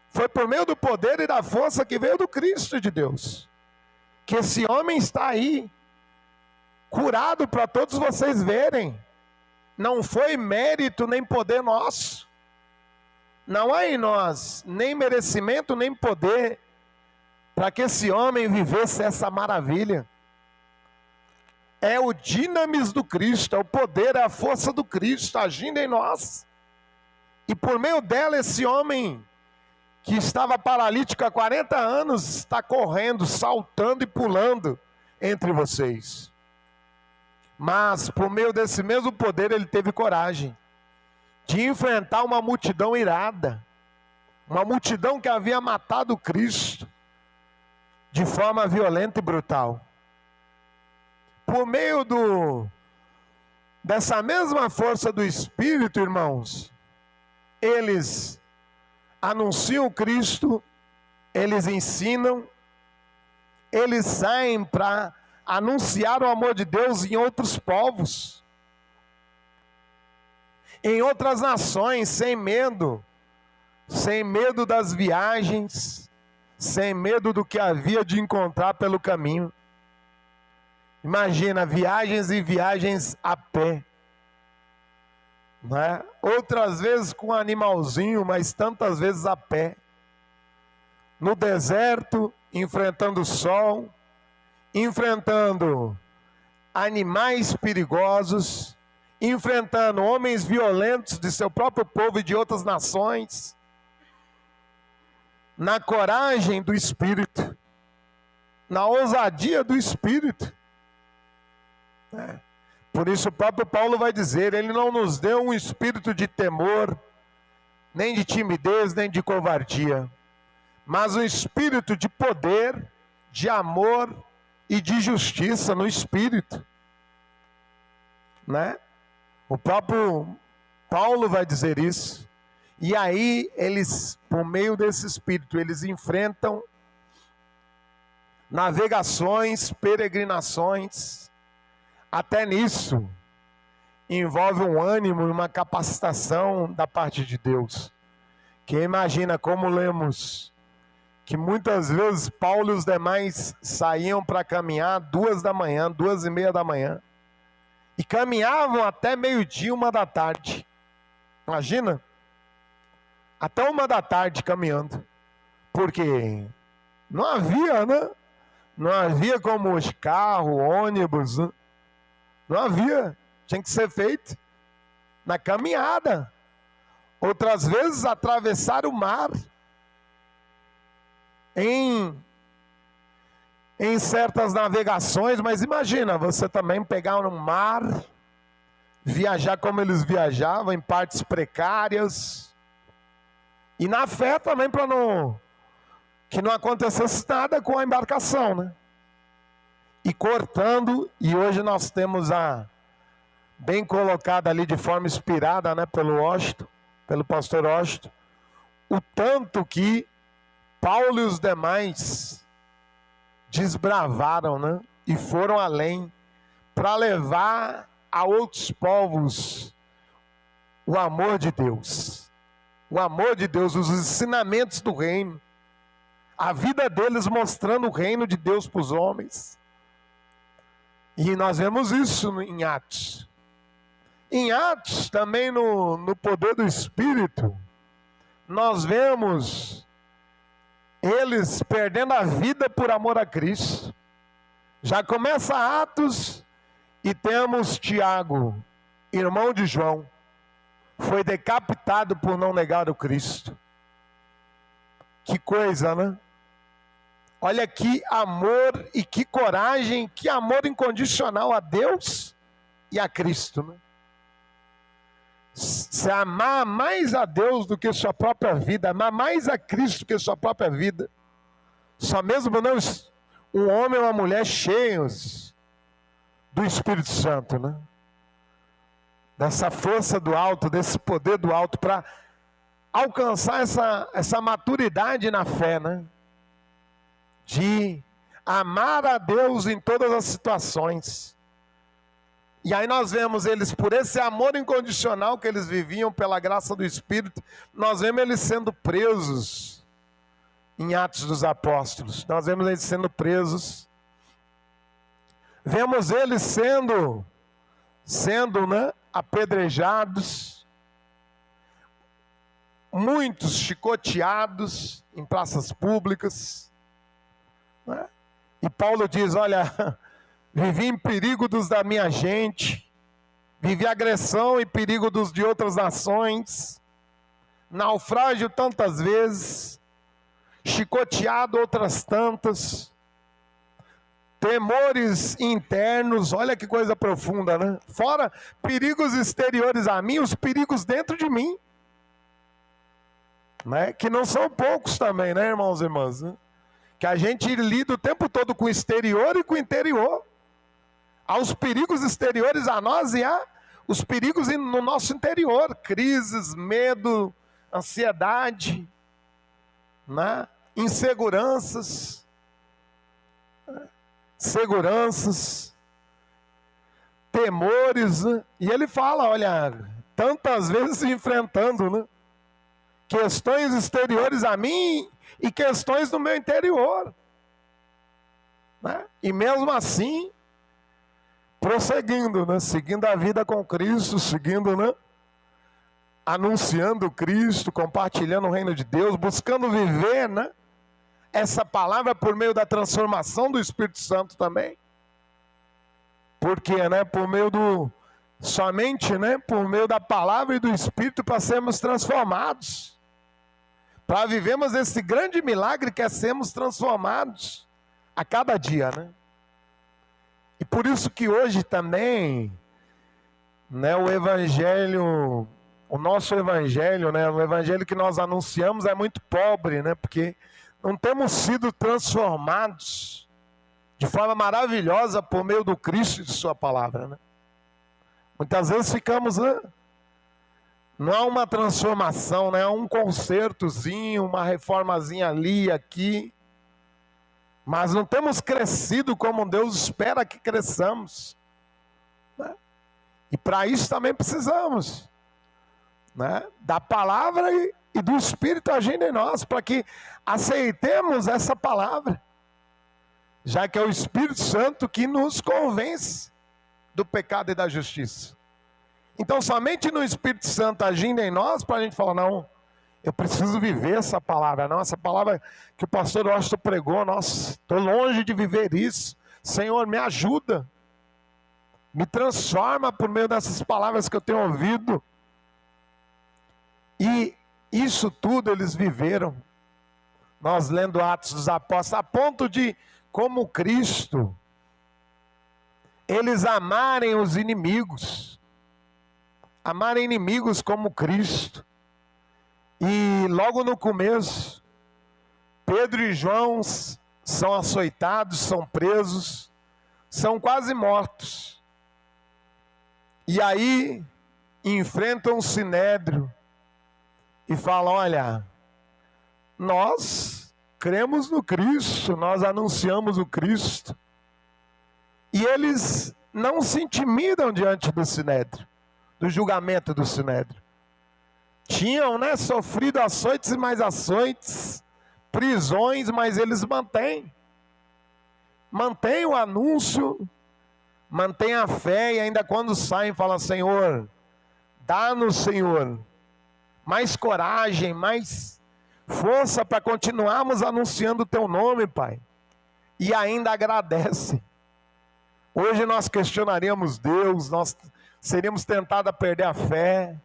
Foi por meio do poder e da força que veio do Cristo de Deus, que esse homem está aí, curado para todos vocês verem. Não foi mérito nem poder nosso. Não há em nós nem merecimento nem poder para que esse homem vivesse essa maravilha. É o dinamis do Cristo, é o poder, é a força do Cristo agindo em nós. E por meio dela esse homem que estava paralítico há 40 anos, está correndo, saltando e pulando entre vocês. Mas, por meio desse mesmo poder, ele teve coragem de enfrentar uma multidão irada, uma multidão que havia matado Cristo de forma violenta e brutal. Por meio dessa mesma força do Espírito, irmãos, eles anunciam Cristo, eles ensinam, eles saem para anunciar o amor de Deus em outros povos, em outras nações, sem medo das viagens, sem medo do que havia de encontrar pelo caminho. Imagina, viagens e viagens a pé. né? Outras vezes com um animalzinho, mas tantas vezes a pé. No deserto, enfrentando o sol, enfrentando animais perigosos, enfrentando homens violentos de seu próprio povo e de outras nações, na coragem do Espírito, na ousadia do Espírito. Por isso o próprio Paulo vai dizer, ele não nos deu um espírito de temor, nem de timidez, nem de covardia, mas um espírito de poder, de amor e de justiça no Espírito. Né? O próprio Paulo vai dizer isso. E aí eles, por meio desse Espírito, eles enfrentam navegações, peregrinações. Até nisso envolve um ânimo e uma capacitação da parte de Deus. Quem imagina como lemos que muitas vezes Paulo e os demais saíam para caminhar 2h, 2h30 da manhã, e caminhavam até meio-dia, 1h. Imagina? Até 1h caminhando. Porque não havia, né? Não havia como os carros, ônibus, né? Não havia. Tinha que ser feito na caminhada. Outras vezes atravessar o mar. Em certas navegações, mas imagina, você também pegar no mar, viajar como eles viajavam, em partes precárias, e na fé também para que não acontecesse nada com a embarcação, né? E cortando, e hoje nós temos bem colocada ali de forma inspirada, né, pelo pastor Washington, o tanto que Paulo e os demais desbravaram, né? E foram além para levar a outros povos o amor de Deus. O amor de Deus, os ensinamentos do reino. A vida deles mostrando o reino de Deus para os homens. E nós vemos isso em Atos. Em Atos, também no poder do Espírito, nós vemos eles perdendo a vida por amor a Cristo. Já começa Atos e temos Tiago, irmão de João, foi decapitado por não negar o Cristo. Que coisa, né? Olha que amor e que coragem, que amor incondicional a Deus e a Cristo, né? Se amar mais a Deus do que sua própria vida, amar mais a Cristo do que sua própria vida, só mesmo não um homem ou uma mulher cheios do Espírito Santo, né? Dessa força do alto, desse poder do alto, para alcançar essa maturidade na fé, né? De amar a Deus em todas as situações. E aí nós vemos eles, por esse amor incondicional que eles viviam pela graça do Espírito, nós vemos eles sendo presos em Atos dos Apóstolos. Nós vemos eles sendo presos. Vemos eles sendo né, apedrejados. Muitos chicoteados em praças públicas. Né? E Paulo diz, olha... Vivi em perigo dos da minha gente, vivi agressão e perigo dos de outras nações, naufrágio tantas vezes, chicoteado outras tantas, temores internos, olha que coisa profunda, né? Fora perigos exteriores a mim, os perigos dentro de mim, né? Que não são poucos também, né, irmãos e irmãs? Né? Que a gente lida o tempo todo com o exterior e com o interior. Há os perigos exteriores a nós e há os perigos no nosso interior. Crises, medo, ansiedade, né? Inseguranças, seguranças, temores. Né? E ele fala, olha, tantas vezes enfrentando, né? Questões exteriores a mim e questões no meu interior. Né? E mesmo assim... prosseguindo, né? Seguindo a vida com Cristo, seguindo, né? anunciando Cristo, compartilhando o reino de Deus, buscando viver, né, essa palavra por meio da transformação do Espírito Santo também. Porque, né, somente, né, por meio da palavra e do Espírito para sermos transformados. Para vivermos esse grande milagre que é sermos transformados a cada dia, né? E por isso que hoje também, né, o evangelho, o nosso evangelho, né, o evangelho que nós anunciamos é muito pobre, né? Porque não temos sido transformados de forma maravilhosa por meio do Cristo e de sua palavra, né? Muitas vezes ficamos, né? Não há uma transformação, né? Há um consertozinho, uma reformazinha ali, aqui. Mas não temos crescido como Deus espera que cresçamos, né? E para isso também precisamos, né, da palavra e do Espírito agindo em nós, para que aceitemos essa palavra, já que é o Espírito Santo que nos convence do pecado e da justiça. Então somente no Espírito Santo agindo em nós, para a gente falar, não, eu preciso viver essa palavra, não, essa palavra que o pastor Washington pregou, nossa, estou longe de viver isso, Senhor, me ajuda, me transforma por meio dessas palavras que eu tenho ouvido. E isso tudo eles viveram, nós lendo Atos dos Apóstolos, a ponto de, como Cristo, eles amarem os inimigos, amarem inimigos como Cristo. E logo no começo, Pedro e João são açoitados, são presos, são quase mortos. E aí enfrentam o Sinédrio e falam, olha, nós cremos no Cristo, nós anunciamos o Cristo. E eles não se intimidam diante do Sinédrio, do julgamento do Sinédrio. Tinham, né, sofrido açoites e mais açoites, prisões, mas eles mantêm o anúncio, mantêm a fé, e ainda quando saem falam, Senhor, dá-nos, Senhor, mais coragem, mais força para continuarmos anunciando o Teu nome, Pai. E ainda agradece. Hoje nós questionaríamos Deus, nós seríamos tentados a perder a fé,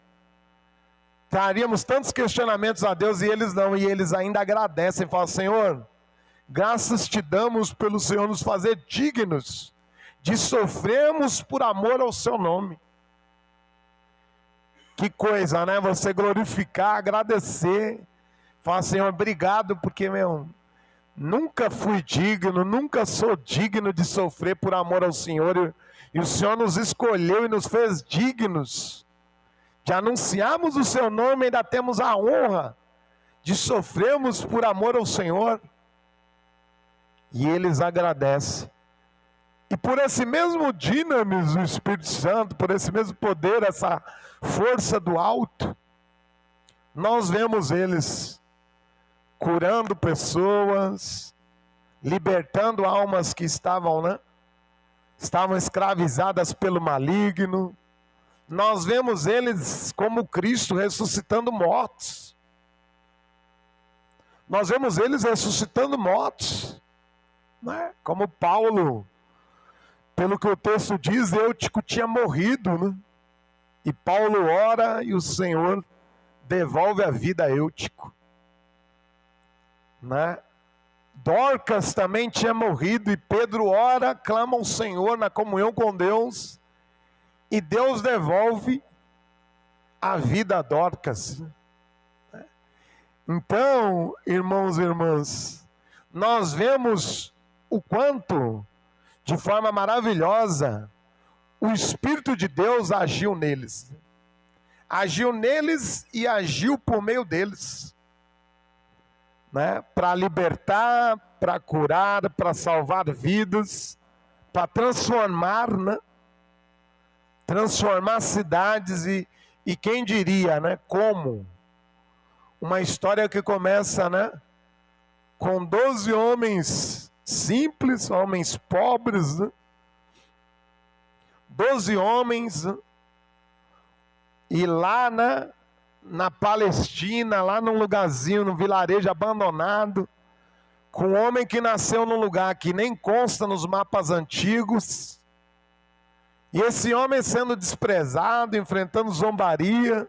traríamos tantos questionamentos a Deus, e eles não, e eles ainda agradecem, falam, Senhor, graças te damos pelo Senhor nos fazer dignos de sofrermos por amor ao seu nome. Que coisa, né? Você glorificar, agradecer, falar, Senhor, obrigado, porque, nunca fui digno, nunca sou digno de sofrer por amor ao Senhor, e o Senhor nos escolheu e nos fez dignos de anunciarmos o seu nome, e ainda temos a honra de sofrermos por amor ao Senhor. E eles agradecem. E por esse mesmo dinamis do Espírito Santo, por esse mesmo poder, essa força do alto, nós vemos eles curando pessoas, libertando almas que estavam escravizadas pelo maligno. Nós vemos eles como Cristo ressuscitando mortos. Nós vemos eles ressuscitando mortos, né? Como Paulo, pelo que o texto diz, Eutico tinha morrido, né? E Paulo ora e o Senhor devolve a vida a Eutico, né? Dorcas também tinha morrido e Pedro ora, clama ao Senhor na comunhão com Deus, e Deus devolve a vida a Dorcas. Então, irmãos e irmãs, nós vemos o quanto, de forma maravilhosa, o Espírito de Deus agiu neles. Agiu neles e agiu por meio deles, né? Para libertar, para curar, para salvar vidas, para transformar, né? Transformar cidades e quem diria, né? Como? Uma história que começa, né, com 12 homens simples, homens pobres, né? 12 homens, e lá, né, na Palestina, lá num lugarzinho, num vilarejo abandonado, com um homem que nasceu num lugar que nem consta nos mapas antigos, e esse homem sendo desprezado, enfrentando zombaria,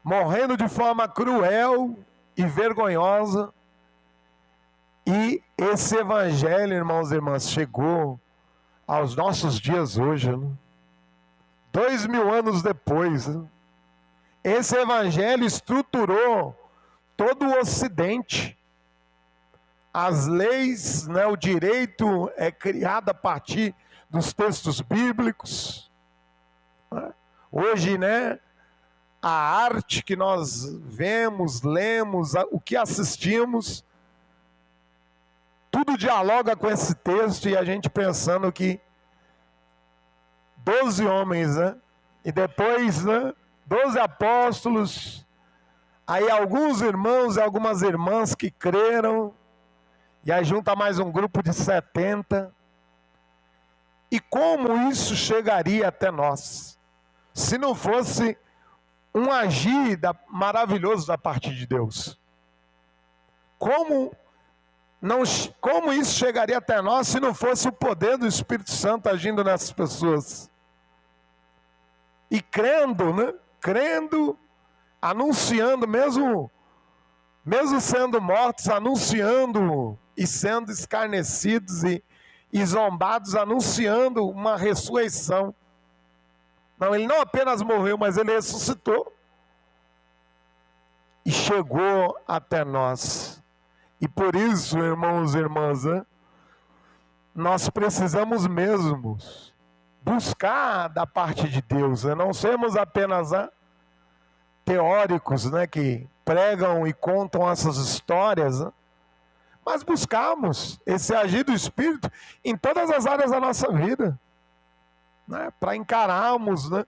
morrendo de forma cruel e vergonhosa. E esse evangelho, irmãos e irmãs, chegou aos nossos dias hoje, né? 2000 anos depois, né? Esse evangelho estruturou todo o Ocidente. As leis, né, o direito é criado a partir dos textos bíblicos. Hoje, né, a arte que nós vemos, lemos, o que assistimos, tudo dialoga com esse texto, e a gente pensando que 12 homens, né, e depois, né, 12 apóstolos, aí alguns irmãos e algumas irmãs que creram, e aí junta mais um grupo de 70. E como isso chegaria até nós, se não fosse um agir maravilhoso da parte de Deus? Como isso chegaria até nós se não fosse o poder do Espírito Santo agindo nessas pessoas? E crendo, né? Crendo, anunciando, mesmo sendo mortos, anunciando e sendo escarnecidos e zombados, anunciando uma ressurreição. Não, ele não apenas morreu, mas ele ressuscitou. E chegou até nós. E por isso, irmãos e irmãs, né, nós precisamos mesmo buscar da parte de Deus, né, não sermos apenas teóricos, né, que pregam e contam essas histórias, né, mas buscarmos esse agir do Espírito em todas as áreas da nossa vida, né, para encararmos, né,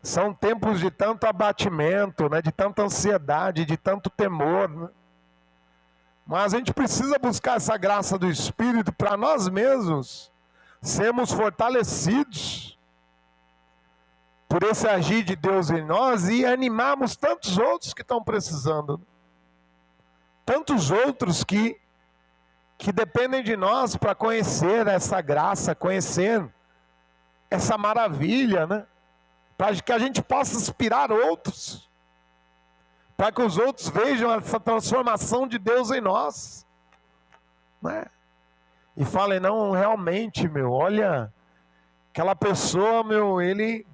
são tempos de tanto abatimento, né, de tanta ansiedade, de tanto temor, né, mas a gente precisa buscar essa graça do Espírito para nós mesmos sermos fortalecidos por esse agir de Deus em nós e animarmos tantos outros que estão precisando. Tantos outros que dependem de nós para conhecer essa graça, conhecer essa maravilha, né? Para que a gente possa inspirar outros, para que os outros vejam essa transformação de Deus em nós, né? E falem, não, realmente, olha, aquela pessoa, ele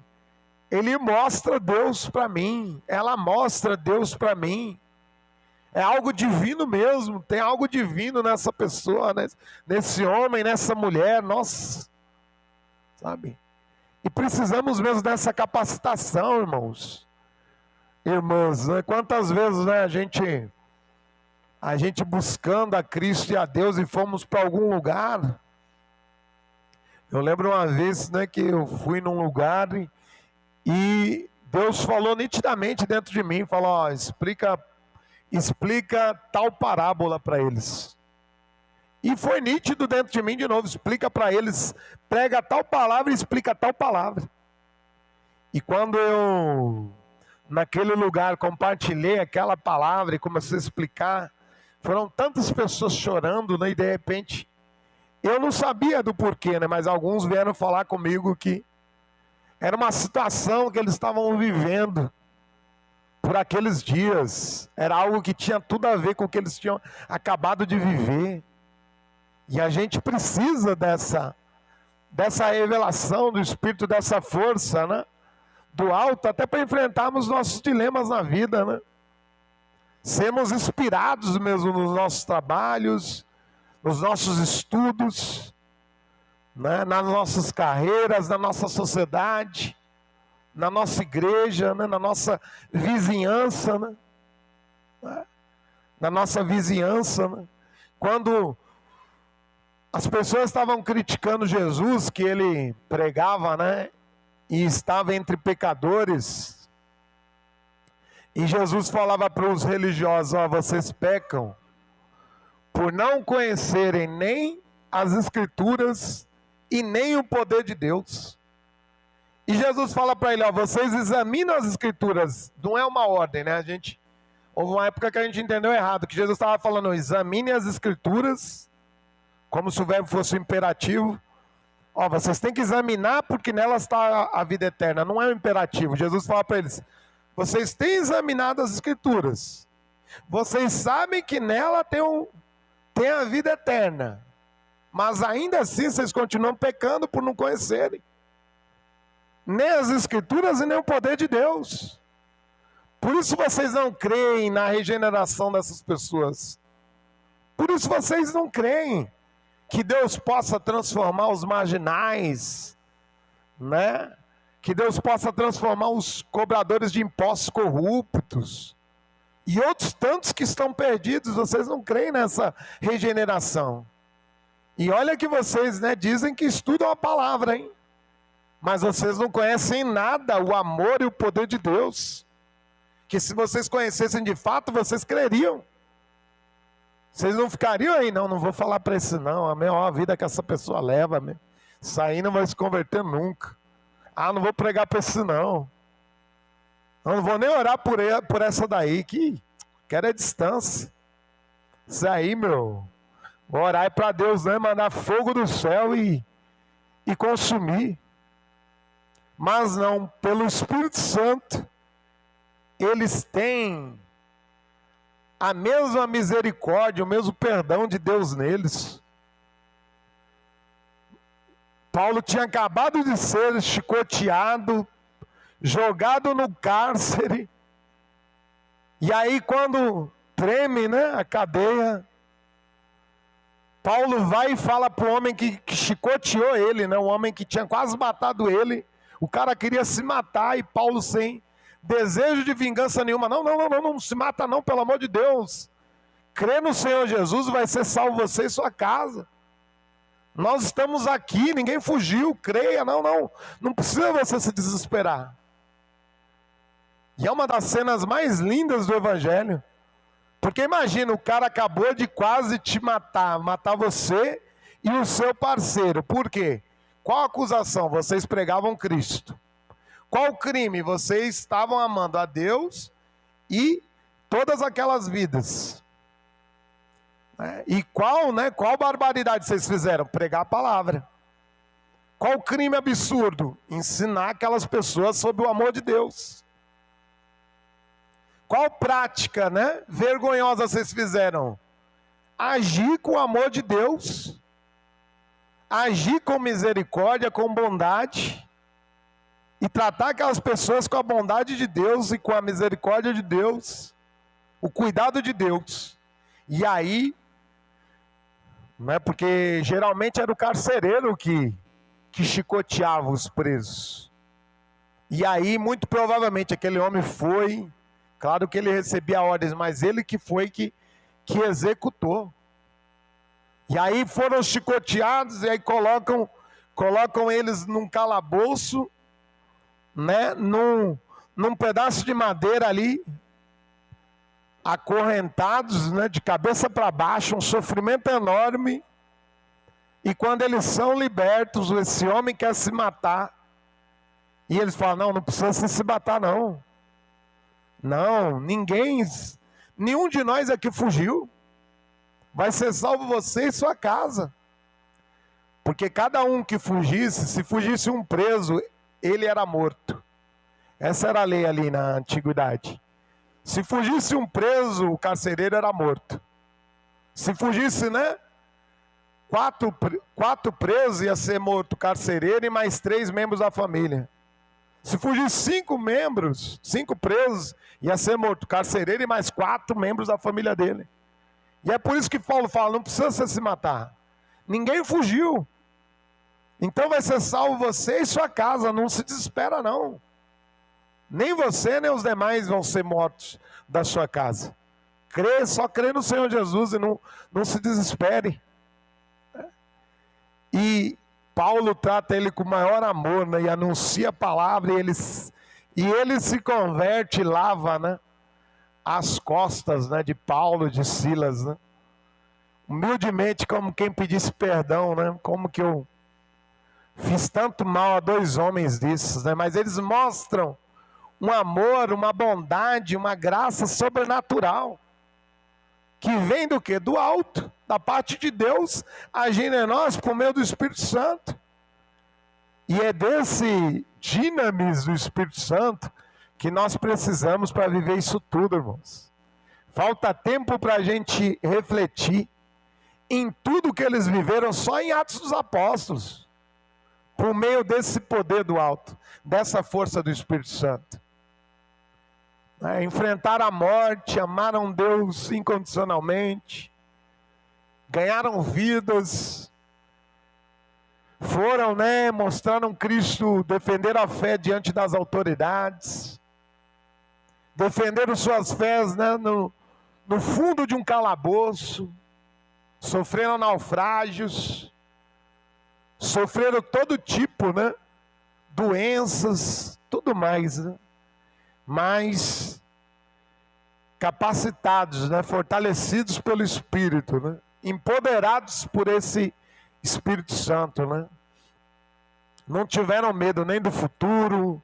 mostra Deus para mim, ela mostra Deus para mim. É algo divino mesmo, tem algo divino nessa pessoa, nesse homem, nessa mulher, nós, sabe? E precisamos mesmo dessa capacitação, irmãos, irmãs, né? Quantas vezes, né, a gente buscando a Cristo e a Deus e fomos para algum lugar. Eu lembro uma vez, né, que eu fui num lugar e Deus falou nitidamente dentro de mim, falou, ó, explica tal parábola para eles. E foi nítido dentro de mim de novo, explica para eles, prega tal palavra e explica tal palavra. E quando eu, naquele lugar, compartilhei aquela palavra e comecei a explicar, foram tantas pessoas chorando, né, e de repente, eu não sabia do porquê, né, mas alguns vieram falar comigo que era uma situação que eles estavam vivendo por aqueles dias. Era algo que tinha tudo a ver com o que eles tinham acabado de viver. E a gente precisa dessa revelação do Espírito, dessa força, né, do alto, até para enfrentarmos nossos dilemas na vida, né? Sermos inspirados mesmo nos nossos trabalhos, nos nossos estudos, né, nas nossas carreiras, na nossa sociedade, na nossa igreja, né, na nossa vizinhança, né, na nossa vizinhança, né. Quando as pessoas estavam criticando Jesus, que ele pregava, né, e estava entre pecadores, e Jesus falava para os religiosos, ó, vocês pecam por não conhecerem nem as Escrituras e nem o poder de Deus. E Jesus fala para ele, ó, vocês examinam as escrituras. Não é uma ordem, né? Houve uma época que a gente entendeu errado, que Jesus estava falando, examine as escrituras, como se o verbo fosse um imperativo. Ó, vocês têm que examinar porque nelas está a vida eterna. Não é um imperativo. Jesus fala para eles, vocês têm examinado as escrituras. Vocês sabem que nela tem a vida eterna. Mas ainda assim vocês continuam pecando por não conhecerem nem as escrituras e nem o poder de Deus. Por isso vocês não creem na regeneração dessas pessoas. Por isso vocês não creem que Deus possa transformar os marginais, né? Que Deus possa transformar os cobradores de impostos corruptos e outros tantos que estão perdidos. Vocês não creem nessa regeneração. E olha que vocês, né, dizem que estudam a palavra, hein? Mas vocês não conhecem nada, o amor e o poder de Deus. Que se vocês conhecessem de fato, vocês creriam. Vocês não ficariam aí, não vou falar para esse não, a melhor vida que essa pessoa leva, isso aí não vai se converter nunca. Não vou pregar para esse não. Não vou nem orar por essa daí, que quero é distância. Isso aí, vou orar para Deus, né, mandar fogo do céu e consumir. Mas não, pelo Espírito Santo, eles têm a mesma misericórdia, o mesmo perdão de Deus neles. Paulo tinha acabado de ser chicoteado, jogado no cárcere, e aí quando treme, né, a cadeia, Paulo vai e fala para o homem que chicoteou ele, né, o homem que tinha quase matado ele. O cara queria se matar e Paulo, sem desejo de vingança nenhuma, não se mata não, pelo amor de Deus. Crê no Senhor Jesus, vai ser salvo você e sua casa. Nós estamos aqui, ninguém fugiu, creia, não precisa você se desesperar. E é uma das cenas mais lindas do Evangelho. Porque imagina, o cara acabou de quase te matar você e o seu parceiro. Por quê? Qual a acusação? Vocês pregavam Cristo. Qual crime? Vocês estavam amando a Deus e todas aquelas vidas. E qual barbaridade vocês fizeram? Pregar a palavra. Qual crime absurdo? Ensinar aquelas pessoas sobre o amor de Deus. Qual prática, vergonhosa vocês fizeram? Agir com o amor de Deus. Agir com misericórdia, com bondade. E tratar aquelas pessoas com a bondade de Deus e com a misericórdia de Deus. O cuidado de Deus. E aí, porque geralmente era o carcereiro que chicoteava os presos. E aí, muito provavelmente, aquele homem foi, claro que ele recebia ordens, mas ele que foi que executou. E aí foram chicoteados e aí colocam eles num calabouço, num pedaço de madeira ali, acorrentados, de cabeça para baixo, um sofrimento enorme. E quando eles são libertos, esse homem quer se matar. E eles falam, não precisa se matar não. Não, nenhum de nós aqui fugiu. Vai ser salvo você e sua casa. Porque cada um que fugisse, se fugisse um preso, ele era morto. Essa era a lei ali na antiguidade. Se fugisse um preso, o carcereiro era morto. Se fugisse, quatro presos, ia ser morto o carcereiro e mais 3 membros da família. Se fugisse 5 presos, ia ser morto o carcereiro e mais 4 membros da família dele. E é por isso que Paulo fala, não precisa você se matar. Ninguém fugiu. Então vai ser salvo você e sua casa, não se desespera não. Nem você, nem os demais vão ser mortos da sua casa. Só crê no Senhor Jesus e não se desespere. E Paulo trata ele com o maior amor, e anuncia a palavra, e ele se converte e lava, as costas, de Paulo, de Silas, humildemente, como quem pedisse perdão, como que eu fiz tanto mal a 2 homens desses, né? Mas eles mostram um amor, uma bondade, uma graça sobrenatural, que vem do quê? Do alto, da parte de Deus, agindo em nós por meio do Espírito Santo. E é desse dinamis do Espírito Santo que nós precisamos para viver isso tudo, irmãos. Falta tempo para a gente refletir em tudo que eles viveram só em Atos dos Apóstolos, por meio desse poder do alto, dessa força do Espírito Santo. Enfrentaram a morte, amaram Deus incondicionalmente, ganharam vidas, foram, mostraram Cristo, defenderam a fé diante das autoridades, defenderam suas fés, no fundo de um calabouço, sofreram naufrágios, sofreram todo tipo, doenças, tudo mais, mas capacitados, fortalecidos pelo Espírito, empoderados por esse Espírito Santo, não tiveram medo nem do futuro,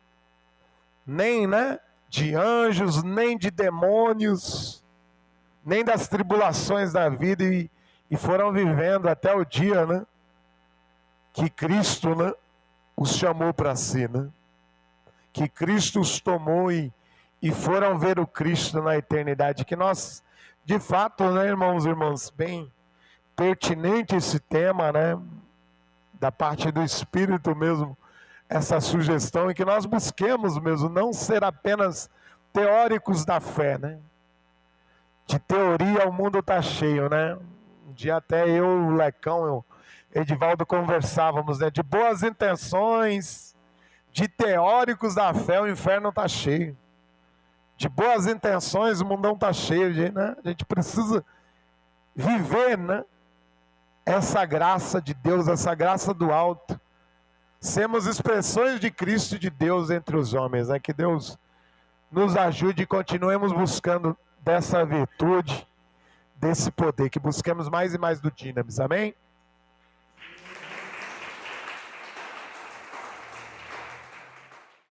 nem, de anjos, nem de demônios, nem das tribulações da vida, e foram vivendo até o dia, que Cristo, os chamou para si, que Cristo os tomou e foram ver o Cristo na eternidade. Que nós, de fato, irmãos e irmãs, bem pertinente esse tema, da parte do Espírito mesmo, essa sugestão, e que nós busquemos mesmo não ser apenas teóricos da fé, De teoria o mundo está cheio, Um dia até eu, o Lecão, Edivaldo conversávamos, de boas intenções, de teóricos da fé, o inferno está cheio. De boas intenções, o mundão está cheio, A gente precisa viver, essa graça de Deus, essa graça do alto. Sermos expressões de Cristo e de Deus entre os homens, Que Deus nos ajude e continuemos buscando dessa virtude, desse poder, que busquemos mais e mais do dinamis, amém?